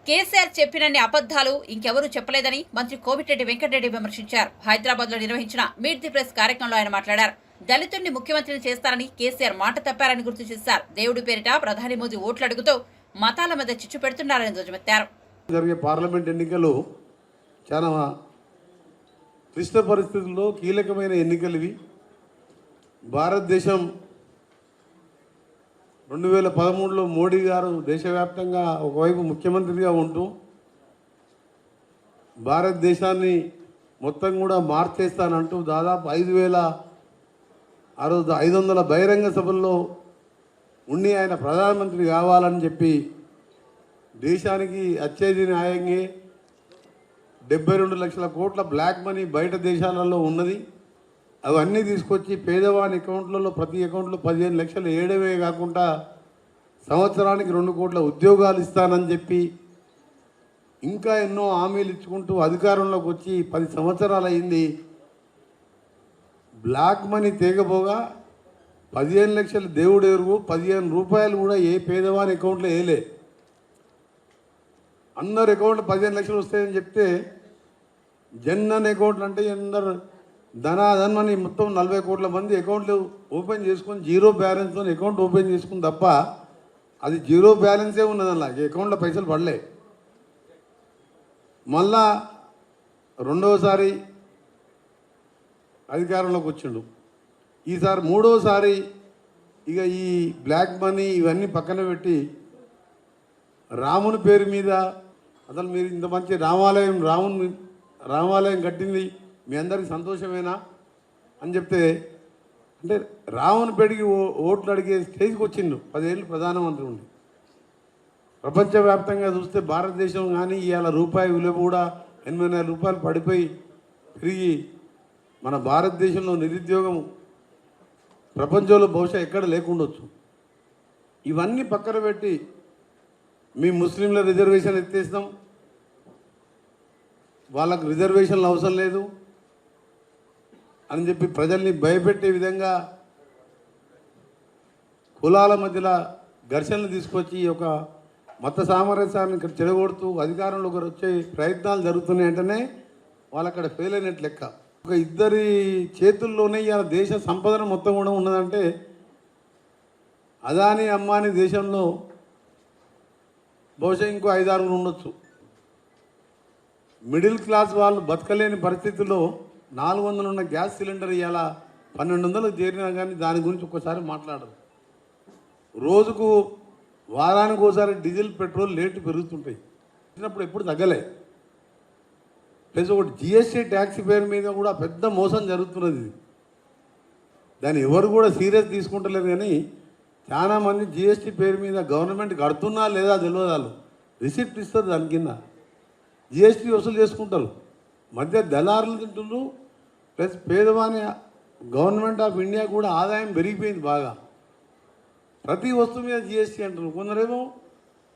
కేసీఆర్ చెప్పినన్ని అబద్ధాలు ఇంకెవరూ చెప్పలేదని మంత్రి కోమటిరెడ్డి వెంకటరెడ్డి విమర్శించారు. హైదరాబాద్ లో నిర్వహించిన మీట్ ది ప్రెస్ కార్యక్రమంలో ఆయన మాట్లాడారు. దళితుడిని ముఖ్యమంత్రిని చేస్తారని కేసీఆర్ మాట తప్పారని గుర్తు చేశారు. దేవుడి పేరిట ప్రధాని మోదీ ఓట్లు అడుగుతూ మతాల మధ్య చిచ్చు పెడుతున్నారని ధ్వజమెత్తారు. జరిగే పార్లమెంట్ ఎన్నికలు చాలా క్లిష్ట పరిస్థితుల్లో కీలకమైన ఎన్నికలు ఇవి. భారతదేశం 2013లో మోడీ గారు దేశవ్యాప్తంగా ఒకవైపు ముఖ్యమంత్రిగా ఉంటూ భారతదేశాన్ని మొత్తం కూడా మార్చేస్తానంటూ దాదాపు 5,500 బహిరంగ సభల్లో ఉండి ఆయన ప్రధానమంత్రి కావాలని చెప్పి దేశానికి వచ్చేది న్యాయంగా 72 లక్షల కోట్ల బ్లాక్ మనీ బయట దేశాలలో ఉన్నది. అవన్నీ తీసుకొచ్చి పేదవాని అకౌంట్లలో ప్రతి అకౌంట్లో 15 లక్షలు వేయడమే కాకుండా సంవత్సరానికి 2 కోట్ల ఉద్యోగాలు ఇస్తానని చెప్పి ఇంకా ఎన్నో హామీలు ఇచ్చుకుంటూ అధికారంలోకి వచ్చి 10 సంవత్సరాలు అయింది. బ్లాక్ మనీ తేగపోగా 15 లక్షలు దేవుడు ఎరుగు 15 రూపాయలు కూడా ఏ పేదవాని అకౌంట్లో వేయలే. అందరు అకౌంట్లో 15 లక్షలు వస్తాయని చెప్తే జన్ధన్ అకౌంట్లు అంటే అందరు ధనాధన్మని మొత్తం 40 కోట్ల మంది అకౌంట్లు ఓపెన్ చేసుకొని జీరో బ్యాలెన్స్తో అకౌంట్ ఓపెన్ చేసుకుని తప్ప అది జీరో బ్యాలెన్సే ఉన్నది. అలా అకౌంట్లో పైసలు పడలే. మళ్ళా రెండవసారి అధికారంలోకి వచ్చిండు. ఈసారి మూడోసారి ఇక ఈ బ్లాక్ మనీ ఇవన్నీ పక్కన పెట్టి రాముని పేరు మీద అసలు మీరు ఇంత మంచి రామాలయం కట్టింది మీ అందరికి సంతోషమేనా అని చెప్తే అంటే రాముని పెడిగి ఓట్లు అడిగే స్టేజ్కి వచ్చిండు. 10 ఏళ్ళు ప్రధానమంత్రి ఉండి ప్రపంచవ్యాప్తంగా చూస్తే భారతదేశం కానీ ఇవాళ రూపాయి విలువ కూడా 84 రూపాయలు పడిపోయి పెరిగి మన భారతదేశంలో నిరుద్యోగం ప్రపంచంలో బహుశా ఎక్కడ లేకుండొచ్చు. ఇవన్నీ పక్కన పెట్టి మీ ముస్లింల రిజర్వేషన్ ఎత్తేస్తాం, వాళ్ళకు రిజర్వేషన్లు అవసరం లేదు అని చెప్పి ప్రజల్ని భయపెట్టే విధంగా కులాల మధ్యలో ఘర్షణలు తీసుకొచ్చి ఒక మత సామరస్యాన్ని ఇక్కడ చెడగొడుతూ అధికారంలోకి వచ్చే ప్రయత్నాలు జరుగుతున్నాయంటేనే వాళ్ళు అక్కడ ఫెయిల్ అయినట్టు లెక్క. ఒక ఇద్దరి చేతుల్లోనే ఇవాళ దేశ సంపదన మొత్తం కూడా ఉన్నదంటే అదాని అంబానీ దేశంలో బహుశా ఇంకో 5-6 ఉండొచ్చు. మిడిల్ క్లాస్ వాళ్ళు బతకలేని పరిస్థితుల్లో 400 ఉన్న గ్యాస్ సిలిండర్ ఇవాళ 1200కు చేరినా కానీ దాని గురించి ఒక్కసారి మాట్లాడరు. రోజుకు వారానికి ఒకసారి డీజిల్ పెట్రోల్ రేటు పెరుగుతుంటాయి. వచ్చినప్పుడు ఎప్పుడు తగ్గలే. ప్లస్ ఒకటి జిఎస్టీ ట్యాక్స్ పేరు మీద కూడా పెద్ద మోసం జరుగుతున్నది. దాన్ని ఎవరు కూడా సీరియస్ తీసుకుంటలేదు. కానీ చాలామంది జిఎస్టీ పేరు మీద గవర్నమెంట్ కడుతున్నా లేదా తెలియదు. వాళ్ళు రిసిప్ట్ ఇస్తారు, దాని కింద జిఎస్టీ వసూలు చేసుకుంటారు. మధ్య దళారులు తింటున్నారు. ప్లస్ పేదవాని గవర్నమెంట్ ఆఫ్ ఇండియా కూడా ఆదాయం పెరిగిపోయింది బాగా. ప్రతి వస్తువు మీద జిఎస్టీ అంటున్నారు. కొందరేమో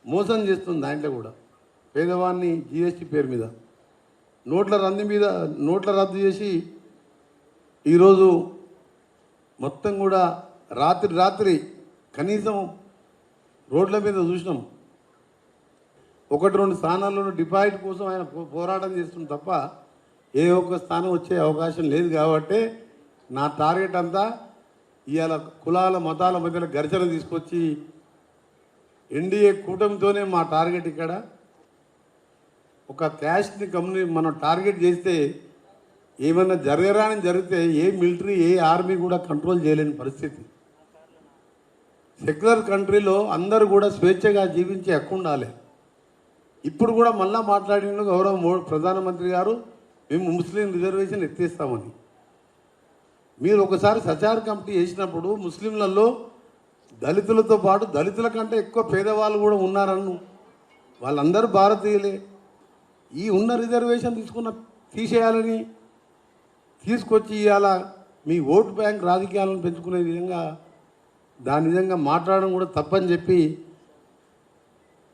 మోసం చేస్తుంది దాంట్లో కూడా పేదవాన్ని జిఎస్టీ పేరు మీద. నోట్ల రద్దు చేసి ఈరోజు మొత్తం కూడా రాత్రి కనీసం రోడ్ల మీద చూసినాం 1-2 స్థానాల్లో డిపాజిట్ కోసం ఆయన పోరాటం చేస్తుంది తప్ప ఏ ఒక్క స్థానం వచ్చే అవకాశం లేదు. కాబట్టి నా టార్గెట్ అంతా ఇవాళ కులాల మతాల మధ్యలో ఘర్షణ తీసుకొచ్చి ఎన్డీఏ కూటమితోనే మా టార్గెట్. ఇక్కడ ఒక క్యాస్ట్ని మనం టార్గెట్ చేస్తే ఏమన్నా జరగరాని జరిగితే ఏ మిలిటరీ ఏ ఆర్మీ కూడా కంట్రోల్ చేయలేని పరిస్థితి. సెక్యులర్ కంట్రీలో అందరూ కూడా స్వేచ్ఛగా జీవించే హక్కు ఉండాలి. ఇప్పుడు కూడా మళ్ళా మాట్లాడిన గౌరవ ప్రధానమంత్రి గారు మేము ముస్లిం రిజర్వేషన్ ఎత్తేస్తామని. మీరు ఒకసారి సచార్ కమిటీ చేసినప్పుడు ముస్లింలలో దళితులతో పాటు దళితుల కంటే ఎక్కువ పేదవాళ్ళు కూడా ఉన్నారన్ను. వాళ్ళందరూ భారతీయులే. ఈ ఉన్న రిజర్వేషన్ తీసేయాలని తీసుకొచ్చి ఇవాళ మీ ఓటు బ్యాంక్ రాజకీయాలను పెంచుకునే విధంగా దాని విధంగా మాట్లాడడం కూడా తప్పని చెప్పి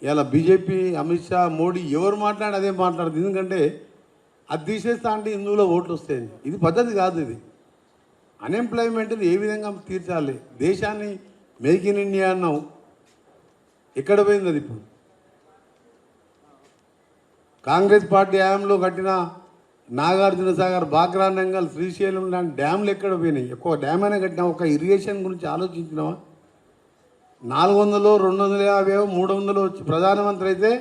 ఇలా బీజేపీ అమిత్ షా మోడీ ఎవరు మాట్లాడి అదే మాట్లాడదు. ఎందుకంటే అది తీసేస్తా అంటే హిందువులో ఓట్లు వస్తాయి. ఇది పద్ధతి కాదు. ఇది అన్ఎంప్లాయ్మెంట్ని ఏ విధంగా తీర్చాలి? దేశాన్ని మేక్ ఇన్ ఇండియా అన్నాం, ఎక్కడ పోయింది అది? ఇప్పుడు కాంగ్రెస్ పార్టీ హయాంలో కట్టిన నాగార్జున సాగర్, బాక్రా నంగల్, శ్రీశైలం లాంటి డ్యాములు ఎక్కడ పోయినాయి? ఎక్కువ డ్యామ్ అయినా కట్టినా ఒక ఇరిగేషన్ గురించి ఆలోచించినావా? 400, 250, 300 వచ్చి ప్రధానమంత్రి అయితే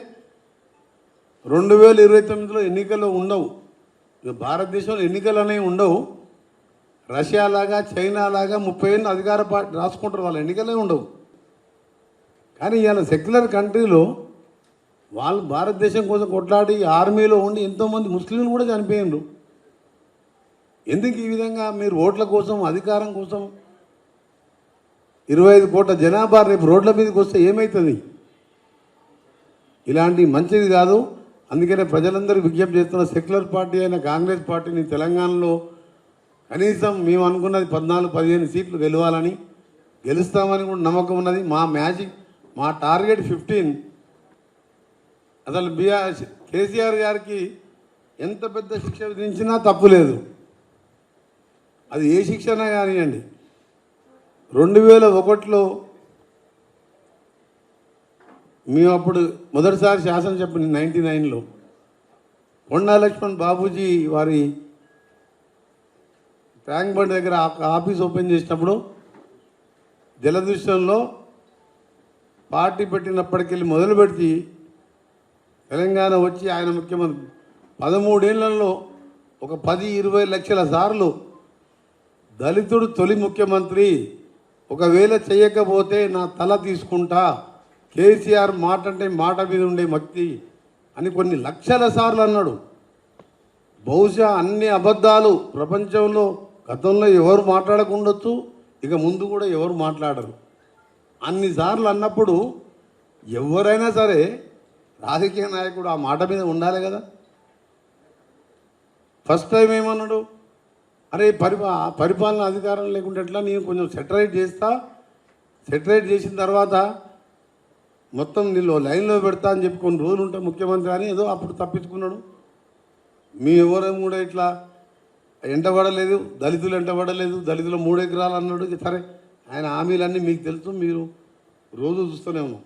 2029లో ఎన్నికలు ఉండవు. ఇక భారతదేశంలో ఎన్నికలు అనేవి ఉండవు. రష్యా లాగా, చైనా లాగా 30 ఏళ్ళు అధికార పార్టీ రాసుకుంటారు, వాళ్ళ ఎన్నికలే ఉండవు. కానీ ఇవాళ సెక్యులర్ కంట్రీలో వాళ్ళు భారతదేశం కోసం కొట్లాడి ఆర్మీలో ఉండి ఎంతోమంది ముస్లింలు కూడా చనిపోయినారు. ఎందుకు ఈ విధంగా మీరు ఓట్ల కోసం, అధికారం కోసం 25 కోట్ల జనాభా రేపు రోడ్ల మీదకి వస్తే ఏమవుతుంది? ఇలాంటి మంచిది కాదు. అందుకనే ప్రజలందరూ విజ్ఞప్తి చేస్తున్న సెక్యులర్ పార్టీ అయిన కాంగ్రెస్ పార్టీని తెలంగాణలో కనీసం మేము అనుకున్నది 14-15 సీట్లు గెలవాలని, గెలుస్తామని కూడా నమ్మకం ఉన్నది. మా టార్గెట్ 15. అసలు కేసీఆర్ గారికి ఎంత పెద్ద శిక్ష విధించినా తప్పు లేదు. అది ఏ శిక్షణ కానివ్వండి. 2001లో మేము అప్పుడు మొదటిసారి శాసనసభ 99లో కొండా లక్ష్మణ్ బాబూజీ వారి ట్యాంక్ బండ్ దగ్గర ఆఫీస్ ఓపెన్ చేసినప్పుడు జలదృశ్యంలో పార్టీ పెట్టినప్పటికెళ్ళి మొదలు పెట్టి తెలంగాణ వచ్చి ఆయన ముఖ్యమంత్రి 13 ఏళ్లలో ఒక 10-20 లక్షల సార్లు దళితుడు తొలి ముఖ్యమంత్రి, ఒకవేళ చేయకపోతే నా తల తీసుకుంటా, కేసీఆర్ మాట అంటే మాట మీద ఉండే వ్యక్తి అని కొన్ని లక్షల సార్లు అన్నాడు. బహుశా అన్ని అబద్ధాలు ప్రపంచంలో గతంలో ఎవరు మాట్లాడకుండొచ్చు, ఇక ముందు కూడా ఎవరు మాట్లాడరు. అన్నిసార్లు అన్నప్పుడు ఎవరైనా సరే రాజకీయ నాయకుడు ఆ మాట మీద ఉండాలి కదా. ఫస్ట్ టైం ఏమన్నాడు? అరే పరిపాలన అధికారం లేకుంటే ఎట్లా, నేను కొంచెం సెటరేట్ చేస్తా, సెటరేట్ చేసిన తర్వాత మొత్తం నీళ్ళు లైన్లో పెడతా అని చెప్పి కొన్ని రోజులు ఉంటే ముఖ్యమంత్రి అని ఏదో అప్పుడు తప్పించుకున్నాడు. మీ ఎవరం కూడా ఇట్లా ఎంటబడలేదు, దళితులు ఎంటబడలేదు, దళితులు 3 ఎకరాలు అన్నాడు. సరే, ఆయన హామీలన్నీ మీకు తెలుసు, మీరు రోజు చూస్తూనే ఉన్నాం.